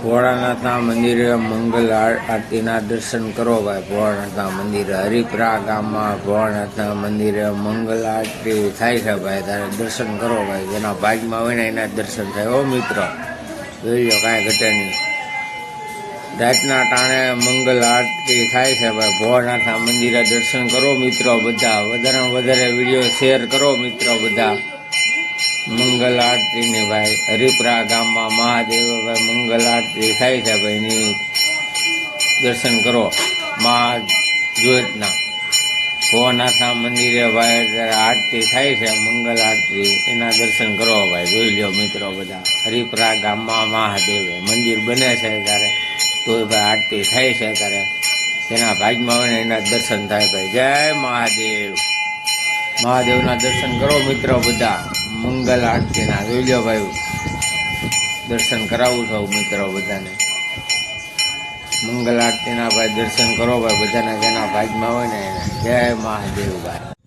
ભોળાનાથના મંદિરે મંગલ આરતીના દર્શન કરો ભાઈ. ભોળાનાથના મંદિરે હરિપરા ગામમાં ભોળાનાથના મંદિરે મંગલ આરતી થાય છે ભાઈ. તારે દર્શન કરો ભાઈ. જેના ભાગમાં હોય ને એના દર્શન થાય. ઓ મિત્ર જોઈ લો, કાંઈ ઘટે નહીં. રાતના ટાણે મંગલ આરતી થાય છે ભાઈ. ભોળાનાથના મંદિરે દર્શન કરો મિત્રો બધા. વધારેમાં વધારે વિડીયો શેર કરો મિત્રો બધા. મંગલ આરતીની ભાઈ હરિપરા ગામમાં મહાદેવ ભાઈ મંગલ આરતી થાય છે ભાઈ. એની દર્શન કરો મહાજ્યોતના. ભોળાનાથના મંદિરે ભાઈ અત્યારે આરતી થાય છે મંગલ આરતી, એના દર્શન કરો ભાઈ. જોઈ લો મિત્રો બધા. હરિપરા ગામમાં મહાદેવ મંદિર બને છે ત્યારે તો ભાઈ આરતી થાય છે ત્યારે જેના ભાગમાં હોય ને એના દર્શન થાય ભાઈ. જય મહાદેવ. મહાદેવના દર્શન કરો મિત્રો બધા. મંગલ આરતીના જોઈ લો ભાઈ. દર્શન કરાવું છું મિત્રો બધાને. મંગલ આરતીના ભાઈ દર્શન કરો ભાઈ બધાને જેના ભાગમાં હોય ને એને. જય મહાદેવ ભાઈ.